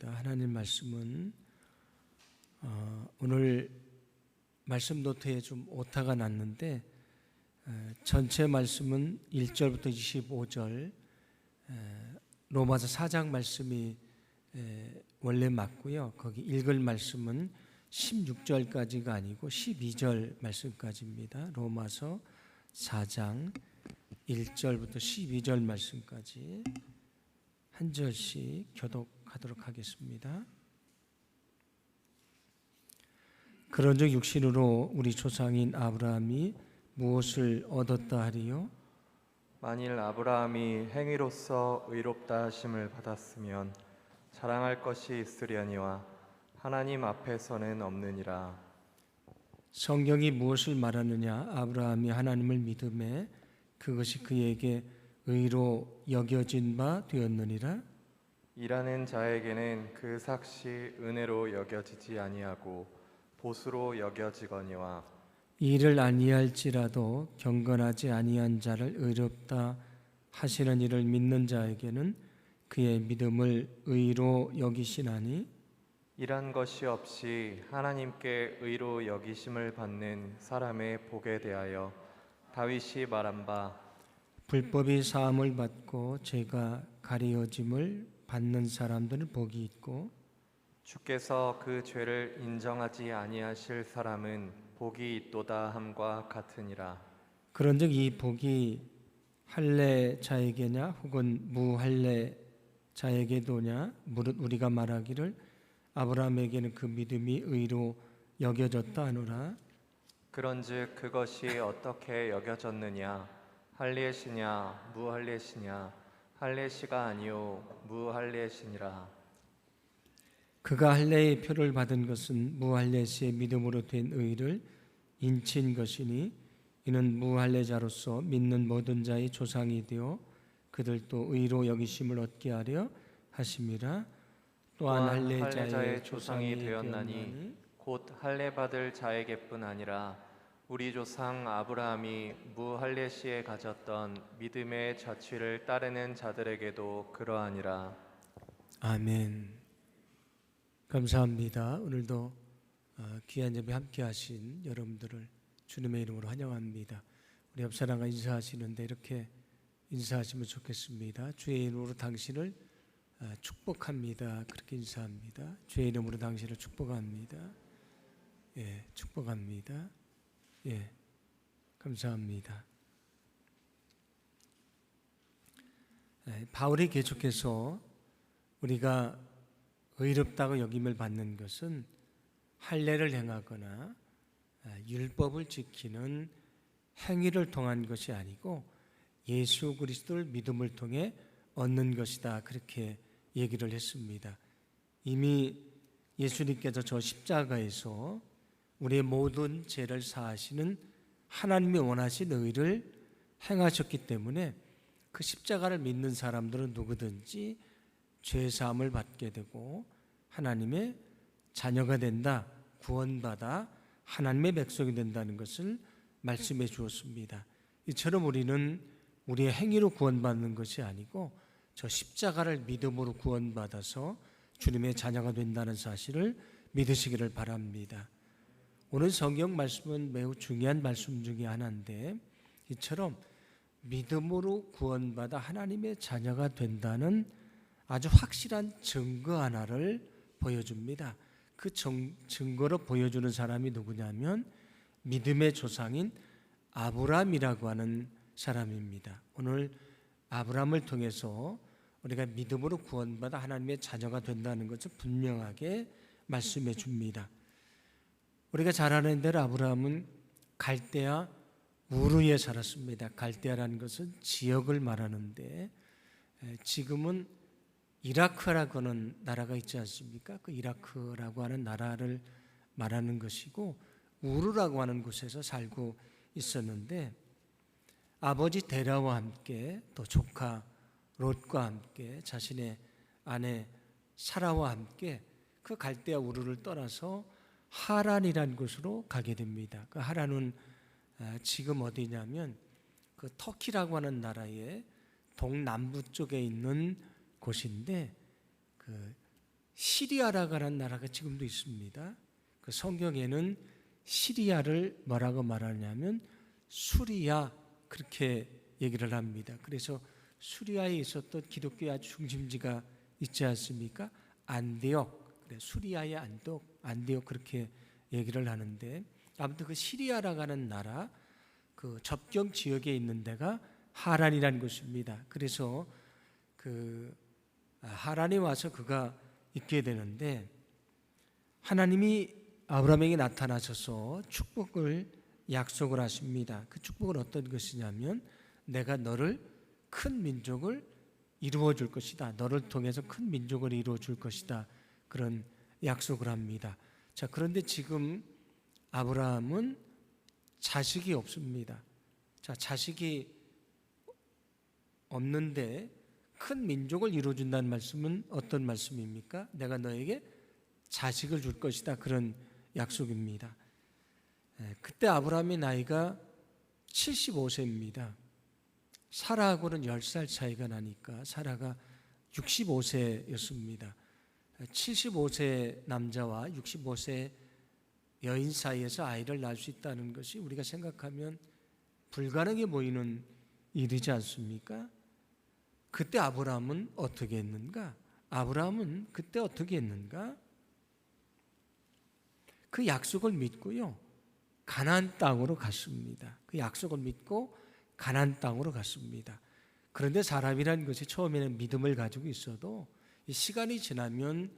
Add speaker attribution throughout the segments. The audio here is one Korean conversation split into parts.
Speaker 1: 하나님 말씀은 오늘 말씀 노트에 좀 오타가 났는데 전체 말씀은 1절부터 25절 로마서 4장 말씀이 원래 맞고요. 거기 읽을 말씀은 16절까지가 아니고 12절 말씀까지입니다. 로마서 4장 1절부터 12절 말씀까지 한 절씩 교독하도록 하겠습니다. 그런즉 육신으로 우리 조상인 아브라함이 무엇을 얻었다 하리요?
Speaker 2: 만일 아브라함이 행위로서 의롭다 하심을 받았으면 자랑할 것이 있으려니와 하나님 앞에서는 없느니라.
Speaker 1: 성경이 무엇을 말하느냐? 아브라함이 하나님을 믿음에 그것이 그에게 의로 여겨진 바 되었느니라.
Speaker 2: 일하는 자에게는 그 삭시 은혜로 여겨지지 아니하고 보수로 여겨지거니와
Speaker 1: 일을 아니할지라도 경건하지 아니한 자를 의롭다 하시는 이를 믿는 자에게는 그의 믿음을 의로 여기시나니
Speaker 2: 일한 것이 없이 하나님께 의로 여기심을 받는 사람의 복에 대하여 다윗이 말한 바
Speaker 1: 불법이 사함을 받고 죄가 가리워짐을 받는 사람들은 복이 있고
Speaker 2: 주께서 그 죄를 인정하지 아니하실 사람은 복이 있도다 함과 같으니라.
Speaker 1: 그런즉 이 복이 할례 자에게냐 혹은 무할례 자에게도냐 무릇 우리가 말하기를 아브라함에게는 그 믿음이 의로 여겨졌다 하노라.
Speaker 2: 그런즉 그것이 어떻게 여겨졌느냐? 할례시냐 무할례시냐? 할례시가 아니요 무할례시니라.
Speaker 1: 그가 할례의 표를 받은 것은 무할례시의 믿음으로 된 의를 인친 것이니 이는 무할례자로서 믿는 모든 자의 조상이 되어 그들도 의로 여기심을 얻게 하려 하심이라. 또한 할례자의 조상이 되었나니
Speaker 2: 곧 할례 받을 자에게뿐 아니라 우리 조상 아브라함이 무할례시에 가졌던 믿음의 자취를 따르는 자들에게도 그러하니라.
Speaker 1: 아멘. 감사합니다. 오늘도 귀한 예배 함께 하신 여러분들을 주님의 이름으로 환영합니다. 우리 옆 사람과 인사하시는데 이렇게 인사하시면 좋겠습니다. 주의 이름으로 당신을 축복합니다. 그렇게 인사합니다. 주의 이름으로 당신을 축복합니다. 예, 축복합니다. 예, 감사합니다. 바울이 계속해서 우리가 의롭다고 여김을 받는 것은 할례를 행하거나 율법을 지키는 행위를 통한 것이 아니고 예수 그리스도를 믿음을 통해 얻는 것이다. 그렇게 얘기를 했습니다. 이미 예수님께서 저 십자가에서 우리의 모든 죄를 사하시는 하나님이 원하신 의를 행하셨기 때문에 그 십자가를 믿는 사람들은 누구든지 죄 사함을 받게 되고 하나님의 자녀가 된다, 구원받아 하나님의 백성이 된다는 것을 말씀해 주었습니다. 이처럼 우리는 우리의 행위로 구원받는 것이 아니고 저 십자가를 믿음으로 구원받아서 주님의 자녀가 된다는 사실을 믿으시기를 바랍니다. 오늘 성경 말씀은 매우 중요한 말씀 중에 하나인데 이처럼 믿음으로 구원받아 하나님의 자녀가 된다는 아주 확실한 증거 하나를 보여줍니다. 그 증거로 보여주는 사람이 누구냐면 믿음의 조상인 아브라함이라고 하는 사람입니다. 오늘 아브라함을 통해서 우리가 믿음으로 구원받아 하나님의 자녀가 된다는 것을 분명하게 말씀해 줍니다. 우리가 잘 아는 대로 아브라함은 갈대아 우르에 살았습니다. 갈대아라는 것은 지역을 말하는데 지금은 이라크라고 하는 나라가 있지 않습니까? 그 이라크라고 하는 나라를 말하는 것이고 우르라고 하는 곳에서 살고 있었는데 아버지 데라와 함께 또 조카 롯과 함께 자신의 아내 사라와 함께 그 갈대아 우르를 떠나서 하란이라는 곳으로 가게 됩니다. 그 하란은 지금 어디냐면 그 터키라고 하는 나라의 동남부 쪽에 있는 곳인데 그 시리아라고 하는 나라가 지금도 있습니다. 그 성경에는 시리아를 뭐라고 말하냐면 수리아 그렇게 얘기를 합니다. 그래서 수리아에 있었던 기독교의 중심지가 있지 않습니까? 안디옥, 수리아의 안디옥 그렇게 얘기를 하는데, 아무튼 그 시리아라고 하는 나라 그 접경 지역에 있는 데가 하란이라는 곳입니다. 그래서 그 하란에 와서 그가 있게 되는데, 하나님이 아브라함에게 나타나셔서 축복을 약속을 하십니다. 그 축복은 어떤 것이냐면 내가 너를 큰 민족을 이루어 줄 것이다. 너를 통해서 큰 민족을 이루어 줄 것이다. 그런 약속을 합니다. 자, 그런데 지금 아브라함은 자식이 없습니다. 자, 자식이 없는데 큰 민족을 이루어 준다는 말씀은 어떤 말씀입니까? 내가 너에게 자식을 줄 것이다. 그런 약속입니다. 그때 아브라함의 나이가 75세입니다. 사라하고는 10살 차이가 나니까 사라가 65세였습니다. 75세 남자와 65세 여인 사이에서 아이를 낳을 수 있다는 것이 우리가 생각하면 불가능해 보이는 일이지 않습니까? 그때 아브라함은 어떻게 했는가? 아브라함은 그때 어떻게 했는가? 그 약속을 믿고요, 가나안 땅으로 갔습니다. 그 약속을 믿고 가나안 땅으로 갔습니다. 그런데 사람이라는 것이 처음에는 믿음을 가지고 있어도 시간이 지나면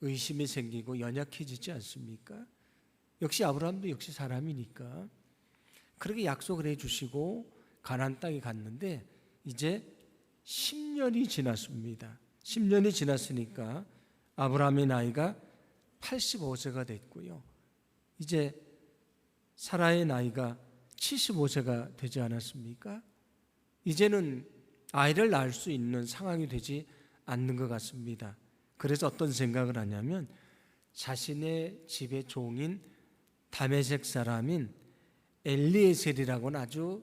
Speaker 1: 의심이 생기고 연약해지지 않습니까? 역시 아브라함도 역시 사람이니까 그렇게 약속을 해주시고 가나안 땅에 갔는데 이제 10년이 지났습니다. 10년이 지났으니까 아브라함의 나이가 85세가 됐고요. 이제 사라의 나이가 75세가 되지 않았습니까? 이제는 아이를 낳을 수 있는 상황이 되지 않는 것 같습니다. 그래서 어떤 생각을 하냐면 자신의 집의 종인 다메섹 사람인 엘리에셀이라고는 아주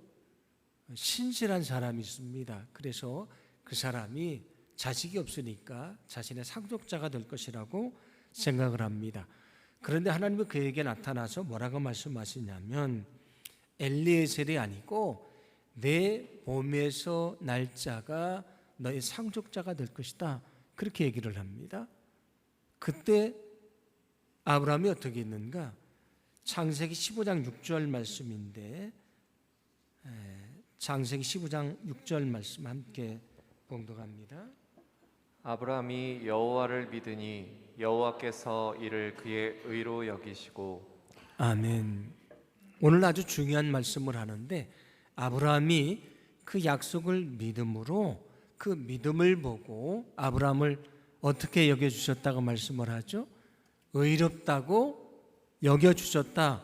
Speaker 1: 신실한 사람이 있습니다. 그래서 그 사람이 자식이 없으니까 자신의 상속자가 될 것이라고 생각을 합니다. 그런데 하나님은 그에게 나타나서 뭐라고 말씀하시냐면 엘리에셀이 아니고 내 몸에서 날 자가 너의 상속자가 될 것이다. 그렇게 얘기를 합니다. 그때 아브라함이 어떻게 했는가? 창세기 15장 6절 말씀인데, 창세기 15장 6절 말씀 함께 봉독합니다.
Speaker 2: 아브라함이 여호와를 믿으니 여호와께서 이를 그의 의로 여기시고.
Speaker 1: 아멘. 오늘 아주 중요한 말씀을 하는데, 아브라함이 그 약속을 믿음으로 그 믿음을 보고 아브라함을 어떻게 여겨주셨다고 말씀을 하죠? 의롭다고 여겨주셨다,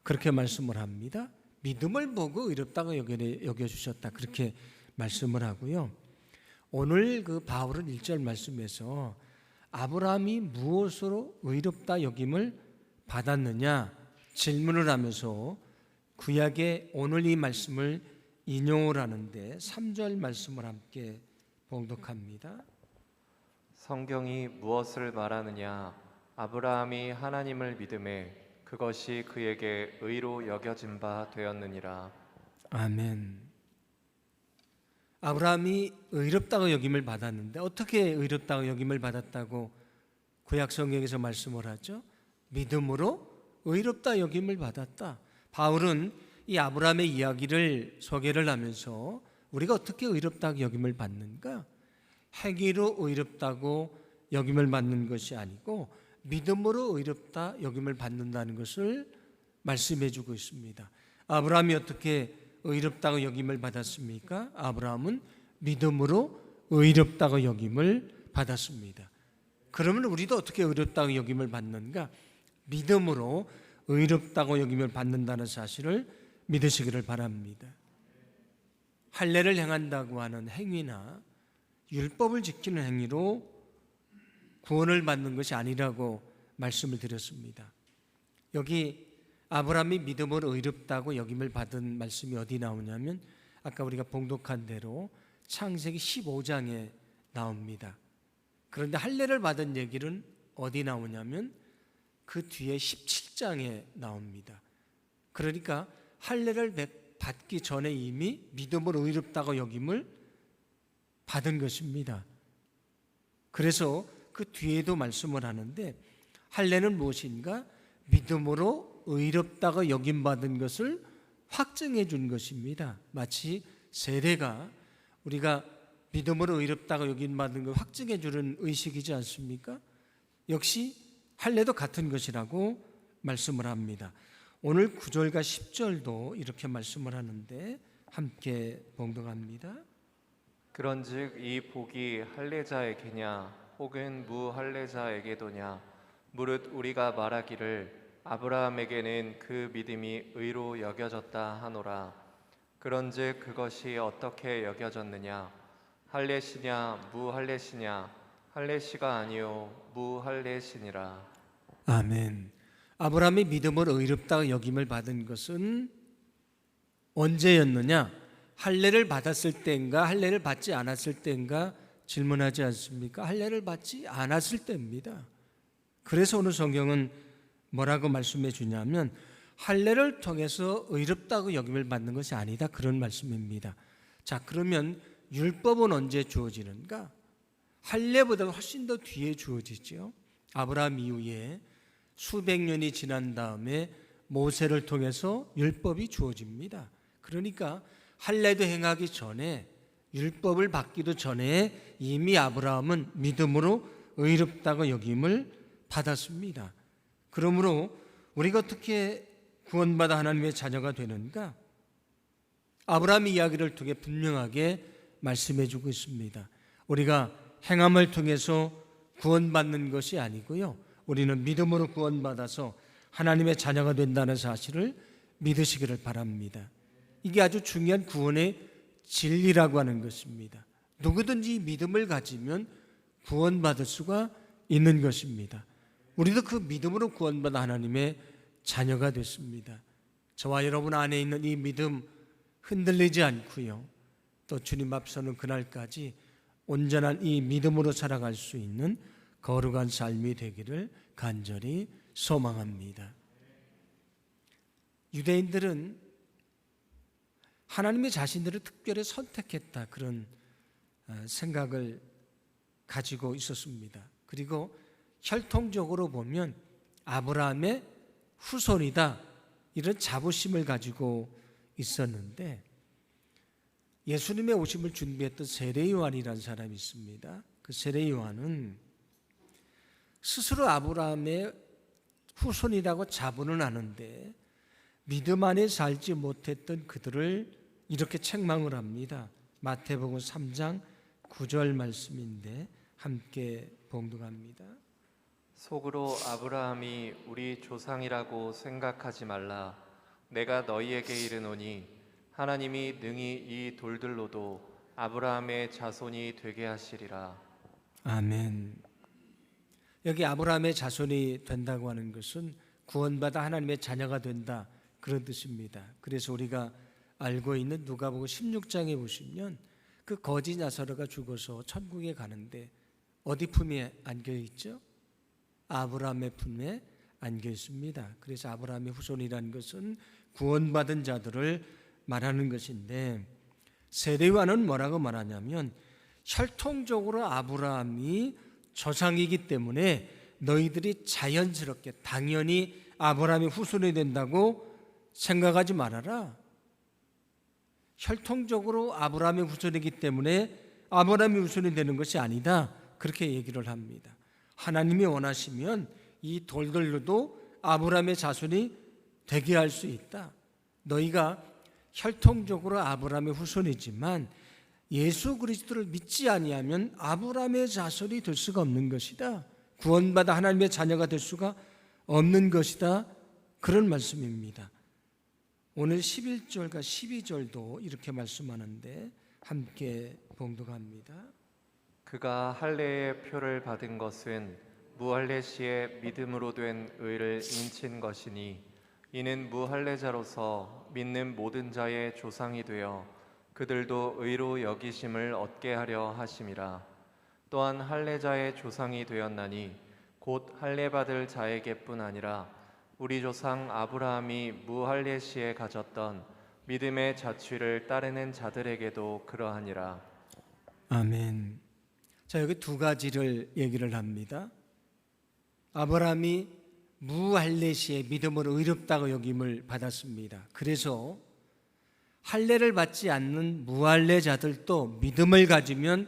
Speaker 1: 그렇게 말씀을 합니다. 믿음을 보고 의롭다고 여겨주셨다, 그렇게 말씀을 하고요. 오늘 그 바울은 1절 말씀에서 아브라함이 무엇으로 의롭다 여김을 받았느냐 질문을 하면서 구약의 오늘 이 말씀을 인용을 하는데 3절 말씀을 함께 봉독합니다.
Speaker 2: 성경이 무엇을 말하느냐? 아브라함이 하나님을 믿음에 그것이 그에게 의로 여겨진 바 되었느니라.
Speaker 1: 아멘. 아브라함이 의롭다고 여김을 받았는데 어떻게 의롭다고 여김을 받았다고 구약 성경에서 말씀을 하죠? 믿음으로 의롭다 여김을 받았다. 바울은 이 아브라함의 이야기를 소개를 하면서 우리가 어떻게 의롭다고 여김을 받는가? 행위로 의롭다고 여김을 받는 것이 아니고 믿음으로 의롭다 여김을 받는다는 것을 말씀해 주고 있습니다. 아브라함이 어떻게 의롭다고 여김을 받았습니까? 아브라함은 믿음으로 의롭다고 여김을 받았습니다. 그러면 우리도 어떻게 의롭다고 여김을 받는가? 믿음으로 의롭다고 여김을 받는다는 사실을 믿으시기를 바랍니다. 할례를 행한다고 하는 행위나 율법을 지키는 행위로 구원을 받는 것이 아니라고 말씀을 드렸습니다. 여기 아브라함이 믿음으로 의롭다고 여김을 받은 말씀이 어디 나오냐면 아까 우리가 봉독한 대로 창세기 15장에 나옵니다. 그런데 할례를 받은 얘기는 어디 나오냐면 그 뒤에 17장에 나옵니다. 그러니까 할례를 받기 전에 이미 믿음으로 의롭다고 여김을 받은 것입니다. 그래서 그 뒤에도 말씀을 하는데 할례는 무엇인가? 믿음으로 의롭다고 여김받은 것을 확증해 준 것입니다. 마치 세례가 우리가 믿음으로 의롭다고 여김받은 걸 확증해 주는 의식이지 않습니까? 역시 할례도 같은 것이라고 말씀을 합니다. 오늘 9절과 10절도 이렇게 말씀을 하는데 함께 봉독합니다.
Speaker 2: 그런즉 이 복이 할례자에게냐 혹은 무할례자에게도냐 무릇 우리가 말하기를 아브라함에게는 그 믿음이 의로 여겨졌다 하노라. 그런즉 그것이 어떻게 여겨졌느냐 할례시냐 무할례시냐 할례시가 아니요 무할례시니라.
Speaker 1: 아멘. 아브라함이 믿음으로 의롭다고 여김을 받은 것은 언제였느냐? 할례를 받았을 때인가 할례를 받지 않았을 때인가 질문하지 않습니까? 할례를 받지 않았을 때입니다. 그래서 오늘 성경은 뭐라고 말씀해 주냐면 할례를 통해서 의롭다고 여김을 받는 것이 아니다, 그런 말씀입니다. 자, 그러면 율법은 언제 주어지는가? 할례보다 훨씬 더 뒤에 주어지죠. 아브라함 이후에 수백 년이 지난 다음에 모세를 통해서 율법이 주어집니다. 그러니까 할례도 행하기 전에 율법을 받기도 전에 이미 아브라함은 믿음으로 의롭다고 여김을 받았습니다. 그러므로 우리가 어떻게 구원받아 하나님의 자녀가 되는가? 아브라함의 이야기를 통해 분명하게 말씀해 주고 있습니다. 우리가 행함을 통해서 구원받는 것이 아니고요, 우리는 믿음으로 구원받아서 하나님의 자녀가 된다는 사실을 믿으시기를 바랍니다. 이게 아주 중요한 구원의 진리라고 하는 것입니다. 누구든지 믿음을 가지면 구원받을 수가 있는 것입니다. 우리도 그 믿음으로 구원받아 하나님의 자녀가 됐습니다. 저와 여러분 안에 있는 이 믿음 흔들리지 않고요, 또 주님 앞서는 그날까지 온전한 이 믿음으로 살아갈 수 있는 거룩한 삶이 되기를 간절히 소망합니다. 유대인들은 하나님의 자신들을 특별히 선택했다, 그런 생각을 가지고 있었습니다. 그리고 혈통적으로 보면 아브라함의 후손이다, 이런 자부심을 가지고 있었는데 예수님의 오심을 준비했던 세례 요한이라는 사람이 있습니다. 그 세례 요한은 스스로 아브라함의 후손이라고 자부는 하는데 믿음 안에 살지 못했던 그들을 이렇게 책망을 합니다. 마태복음 3장 9절 말씀인데 함께 봉독합니다.
Speaker 2: 속으로 아브라함이 우리 조상이라고 생각하지 말라. 내가 너희에게 이르노니 하나님이 능히 이 돌들로도 아브라함의 자손이 되게 하시리라.
Speaker 1: 아멘. 여기 아브라함의 자손이 된다고 하는 것은 구원받아 하나님의 자녀가 된다, 그런 뜻입니다. 그래서 우리가 알고 있는 누가복음 16장에 보시면 그 거지 나사로가 죽어서 천국에 가는데 어디 품에 안겨 있죠? 아브라함의 품에 안겨 있습니다. 그래서 아브라함의 후손이라는 것은 구원받은 자들을 말하는 것인데 세례요한은 뭐라고 말하냐면 혈통적으로 아브라함이 조상이기 때문에 너희들이 자연스럽게 당연히 아브라함의 후손이 된다고 생각하지 말아라. 혈통적으로 아브라함의 후손이기 때문에 아브라함의 후손이 되는 것이 아니다, 그렇게 얘기를 합니다. 하나님이 원하시면 이 돌들로도 아브라함의 자손이 되게 할 수 있다. 너희가 혈통적으로 아브라함의 후손이지만 예수 그리스도를 믿지 아니하면 아브라함의 자손이 될 수가 없는 것이다. 구원받아 하나님의 자녀가 될 수가 없는 것이다, 그런 말씀입니다. 오늘 11절과 12절도 이렇게 말씀하는데 함께 봉독합니다.
Speaker 2: 그가 할례의 표를 받은 것은 무할례시의 믿음으로 된 의를 인친 것이니 이는 무할례자로서 믿는 모든 자의 조상이 되어 그들도 의로 여기심을 얻게 하려 하심이라. 또한 할례자의 조상이 되었나니 곧 할례 받을 자에게뿐 아니라 우리 조상 아브라함이 무할례 시에 가졌던 믿음의 자취를 따르는 자들에게도 그러하니라.
Speaker 1: 아멘. 자, 여기 두 가지를 얘기를 합니다. 아브라함이 무할례 시에 믿음으로 의롭다고 여김을 받았습니다. 그래서 할례를 받지 않는 무할례자들도 믿음을 가지면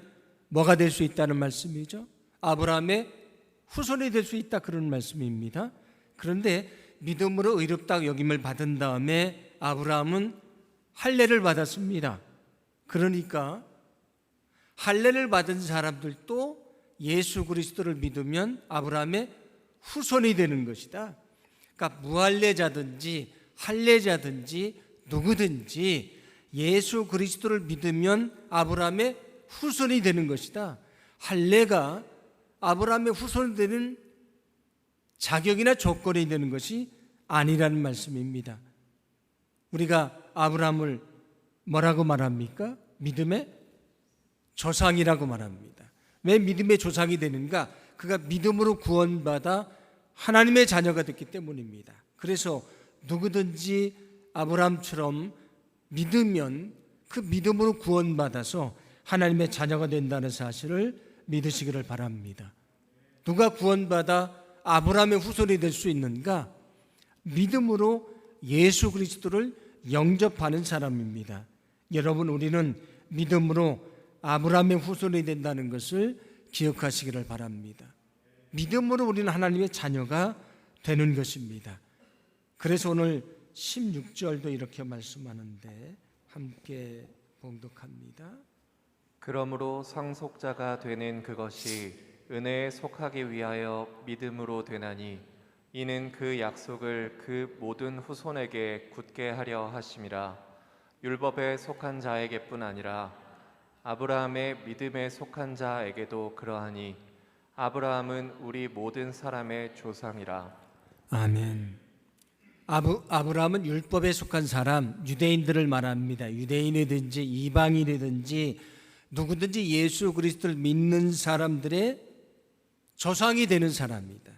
Speaker 1: 뭐가 될 수 있다는 말씀이죠? 아브라함의 후손이 될 수 있다, 그런 말씀입니다. 그런데 믿음으로 의롭다고 여김을 받은 다음에 아브라함은 할례를 받았습니다. 그러니까 할례를 받은 사람들도 예수 그리스도를 믿으면 아브라함의 후손이 되는 것이다. 그러니까 무할례자든지 할례자든지 누구든지 예수 그리스도를 믿으면 아브라함의 후손이 되는 것이다. 할례가 아브라함의 후손이 되는 자격이나 조건이 되는 것이 아니라는 말씀입니다. 우리가 아브라함을 뭐라고 말합니까? 믿음의 조상이라고 말합니다. 왜 믿음의 조상이 되는가? 그가 믿음으로 구원받아 하나님의 자녀가 됐기 때문입니다. 그래서 누구든지 아브라함처럼 믿으면 그 믿음으로 구원받아서 하나님의 자녀가 된다는 사실을 믿으시기를 바랍니다. 누가 구원받아 아브라함의 후손이 될 수 있는가? 믿음으로 예수 그리스도를 영접하는 사람입니다. 여러분, 우리는 믿음으로 아브라함의 후손이 된다는 것을 기억하시기를 바랍니다. 믿음으로 우리는 하나님의 자녀가 되는 것입니다. 그래서 오늘 16절도 이렇게 말씀하는데 함께 봉독합니다.
Speaker 2: 그러므로 상속자가 되는 그것이 은혜에 속하기 위하여 믿음으로 되나니 이는 그 약속을 그 모든 후손에게 굳게 하려 하심이라. 율법에 속한 자에게뿐 아니라 아브라함의 믿음에 속한 자에게도 그러하니 아브라함은 우리 모든 사람의 조상이라.
Speaker 1: 아멘. 아브라함은 율법에 속한 사람, 유대인들을 말합니다. 유대인이든지 이방인이든지 누구든지 예수 그리스도를 믿는 사람들의 조상이 되는 사람이다.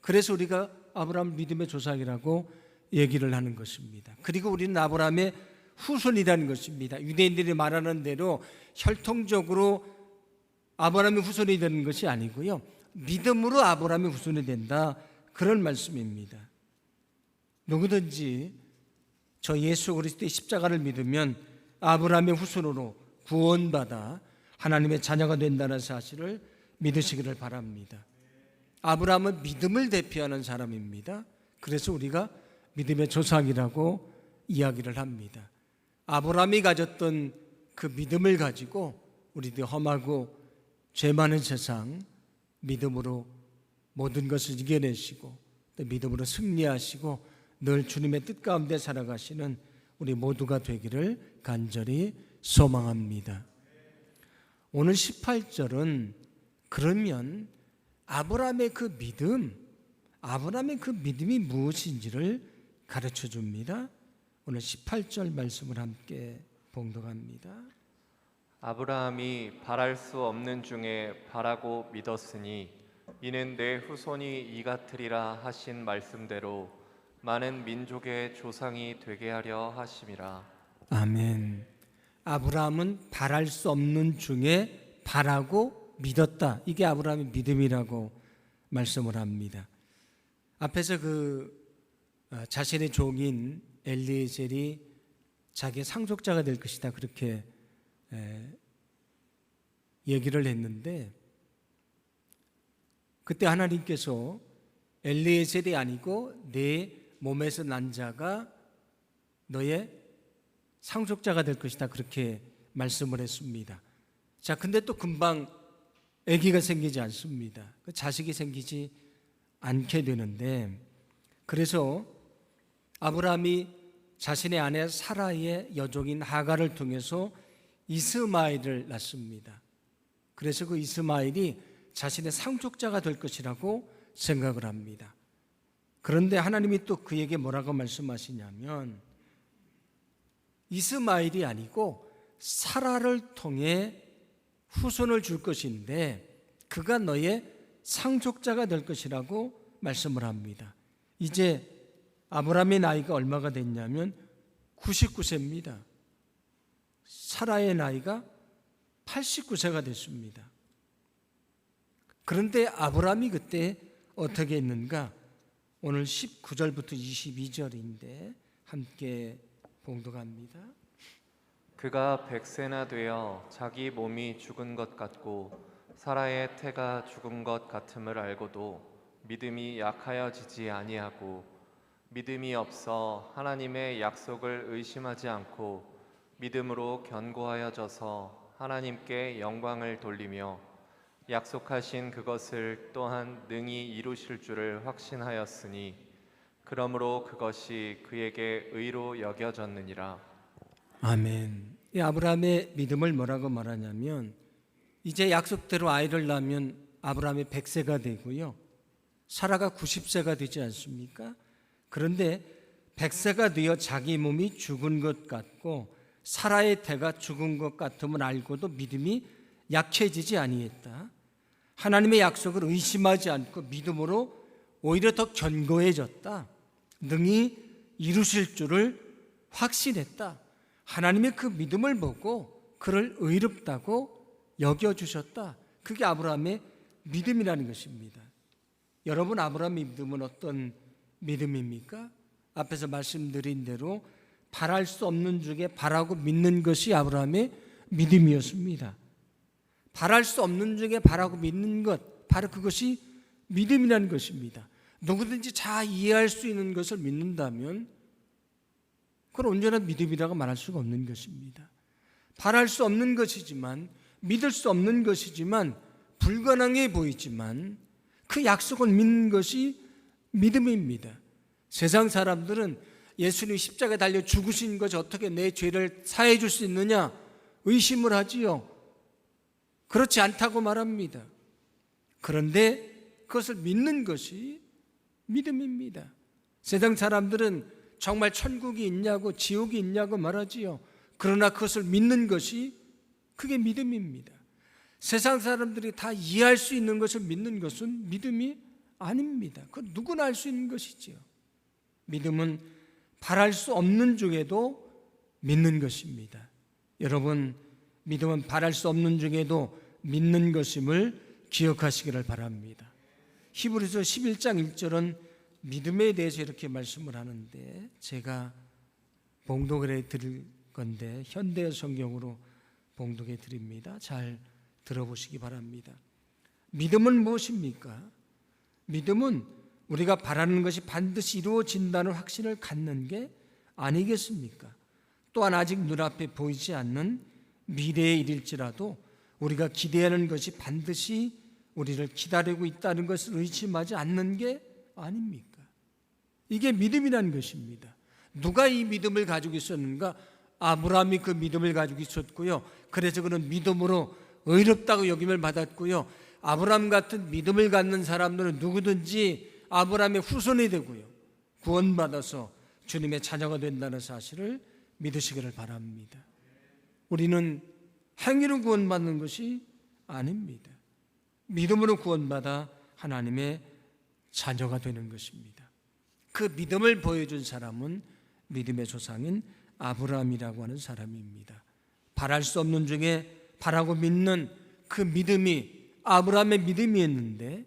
Speaker 1: 그래서 우리가 아브라함 믿음의 조상이라고 얘기를 하는 것입니다. 그리고 우리는 아브라함의 후손이라는 것입니다. 유대인들이 말하는 대로 혈통적으로 아브라함의 후손이 되는 것이 아니고요, 믿음으로 아브라함의 후손이 된다, 그런 말씀입니다. 누구든지 저 예수 그리스도의 십자가를 믿으면 아브라함의 후손으로 구원받아 하나님의 자녀가 된다는 사실을 믿으시기를 바랍니다. 아브라함은 믿음을 대표하는 사람입니다. 그래서 우리가 믿음의 조상이라고 이야기를 합니다. 아브라함이 가졌던 그 믿음을 가지고 우리도 험하고 죄 많은 세상 믿음으로 모든 것을 이겨내시고 또 믿음으로 승리하시고 늘 주님의 뜻 가운데 살아가시는 우리 모두가 되기를 간절히 소망합니다. 오늘 18절은 그러면 아브라함의 그 믿음이 무엇인지를 가르쳐 줍니다. 오늘 18절 말씀을 함께 봉독합니다.
Speaker 2: 아브라함이 바랄 수 없는 중에 바라고 믿었으니 이는 내 후손이 이 같으리라 하신 말씀대로 많은 민족의 조상이 되게 하려 하심이라.
Speaker 1: 아멘. 아브라함은 바랄 수 없는 중에 바라고 믿었다. 이게 아브라함의 믿음이라고 말씀을 합니다. 앞에서 자신의 종인 엘리에셀이 자기의 상속자가 될 것이다, 그렇게 얘기를 했는데, 그때 하나님께서 엘리에셀이 아니고 내 몸에서 난 자가 너의 상속자가 될 것이다, 그렇게 말씀을 했습니다. 자, 근데 또 금방 아기가 생기지 않습니다. 자식이 생기지 않게 되는데, 그래서 아브라함이 자신의 아내 사라의 여종인 하갈을 통해서 이스마엘을 낳습니다. 그래서 그 이스마엘이 자신의 상속자가 될 것이라고 생각을 합니다. 그런데 하나님이 또 그에게 뭐라고 말씀하시냐면 이스마엘이 아니고 사라를 통해 후손을 줄 것인데 그가 너의 상속자가 될 것이라고 말씀을 합니다. 이제 아브라함의 나이가 얼마가 됐냐면 99세입니다. 사라의 나이가 89세가 됐습니다. 그런데 아브라함이 그때 어떻게 했는가? 오늘 19절부터 22절인데 함께 봉독합니다.
Speaker 2: 그가 100세나 되어 자기 몸이 죽은 것 같고 사라의 태가 죽은 것 같음을 알고도 믿음이 약하여지지 아니하고 믿음이 없어 하나님의 약속을 의심하지 않고 믿음으로 견고하여져서 하나님께 영광을 돌리며 약속하신 그것을 또한 능히 이루실 줄을 확신하였으니 그러므로 그것이 그에게 의로 여겨졌느니라.
Speaker 1: 아멘. 이 아브라함의 믿음을 뭐라고 말하냐면 이제 약속대로 아이를 낳으면 아브라함이 100세가 되고요. 사라가 90세가 되지 않습니까? 그런데 100세가 되어 자기 몸이 죽은 것 같고 사라의 태가 죽은 것 같음을 알고도 믿음이 약해지지 아니했다. 하나님의 약속을 의심하지 않고 믿음으로 오히려 더 견고해졌다. 능히 이루실 줄을 확신했다. 하나님의 그 믿음을 보고 그를 의롭다고 여겨주셨다. 그게 아브라함의 믿음이라는 것입니다. 여러분, 아브라함의 믿음은 어떤 믿음입니까? 앞에서 말씀드린 대로 바랄 수 없는 중에 바라고 믿는 것이 아브라함의 믿음이었습니다. 바랄 수 없는 중에 바라고 믿는 것, 바로 그것이 믿음이라는 것입니다. 누구든지 잘 이해할 수 있는 것을 믿는다면 그건 언제나 믿음이라고 말할 수가 없는 것입니다. 바랄 수 없는 것이지만, 믿을 수 없는 것이지만, 불가능해 보이지만 그 약속을 믿는 것이 믿음입니다. 세상 사람들은 예수님이 십자가에 달려 죽으신 것이 어떻게 내 죄를 사해 줄 수 있느냐 의심을 하지요. 그렇지 않다고 말합니다. 그런데 그것을 믿는 것이 믿음입니다. 세상 사람들은 정말 천국이 있냐고 지옥이 있냐고 말하지요. 그러나 그것을 믿는 것이 그게 믿음입니다. 세상 사람들이 다 이해할 수 있는 것을 믿는 것은 믿음이 아닙니다. 그건 누구나 알 수 있는 것이지요. 믿음은 바랄 수 없는 중에도 믿는 것입니다. 여러분, 믿음은 바랄 수 없는 중에도 믿는 것임을 기억하시기를 바랍니다. 히브리서 11장 1절은 믿음에 대해서 이렇게 말씀을 하는데 제가 봉독을 해드릴 건데 현대 성경으로 봉독해 드립니다. 잘 들어보시기 바랍니다. 믿음은 무엇입니까? 믿음은 우리가 바라는 것이 반드시 이루어진다는 확신을 갖는 게 아니겠습니까? 또한 아직 눈앞에 보이지 않는 미래의 일일지라도 우리가 기대하는 것이 반드시 우리를 기다리고 있다는 것을 의심하지 않는 게 아닙니까? 이게 믿음이라는 것입니다. 누가 이 믿음을 가지고 있었는가? 아브라함이 그 믿음을 가지고 있었고요. 그래서 그는 믿음으로 의롭다고 여김을 받았고요. 아브라함 같은 믿음을 갖는 사람들은 누구든지 아브라함의 후손이 되고요. 구원받아서 주님의 자녀가 된다는 사실을 믿으시기를 바랍니다. 우리는 행위로 구원받는 것이 아닙니다. 믿음으로 구원받아 하나님의 자녀가 되는 것입니다. 그 믿음을 보여준 사람은 믿음의 조상인 아브라함이라고 하는 사람입니다. 바랄 수 없는 중에 바라고 믿는 그 믿음이 아브라함의 믿음이었는데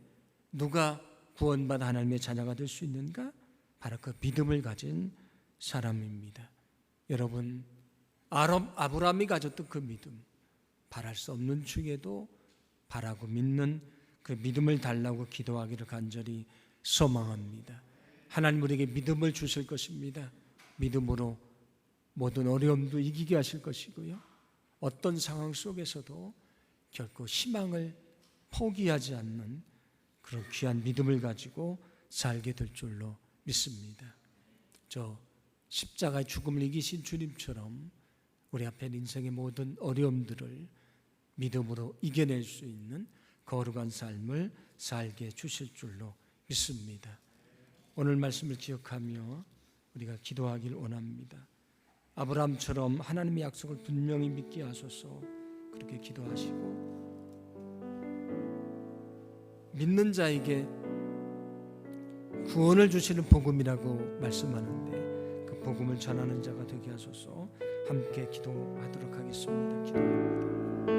Speaker 1: 누가 구원받아 하나님의 자녀가 될 수 있는가? 바로 그 믿음을 가진 사람입니다. 여러분, 아브라함이 가졌던 그 믿음, 바랄 수 없는 중에도 바라고 믿는 그 믿음을 달라고 기도하기를 간절히 소망합니다. 하나님 우리에게 믿음을 주실 것입니다. 믿음으로 모든 어려움도 이기게 하실 것이고요. 어떤 상황 속에서도 결코 희망을 포기하지 않는 그런 귀한 믿음을 가지고 살게 될 줄로 믿습니다. 저 십자가의 죽음을 이기신 주님처럼 우리 앞에 인생의 모든 어려움들을 믿음으로 이겨낼 수 있는 거룩한 삶을 살게 해 주실 줄로 믿습니다. 오늘 말씀을 기억하며 우리가 기도하길 원합니다. 아브라함처럼 하나님의 약속을 분명히 믿게 하소서. 그렇게 기도하시고 믿는 자에게 구원을 주시는 복음이라고 말씀하는데 그 복음을 전하는 자가 되게 하소서. 함께 기도하도록 하겠습니다. 기도합니다.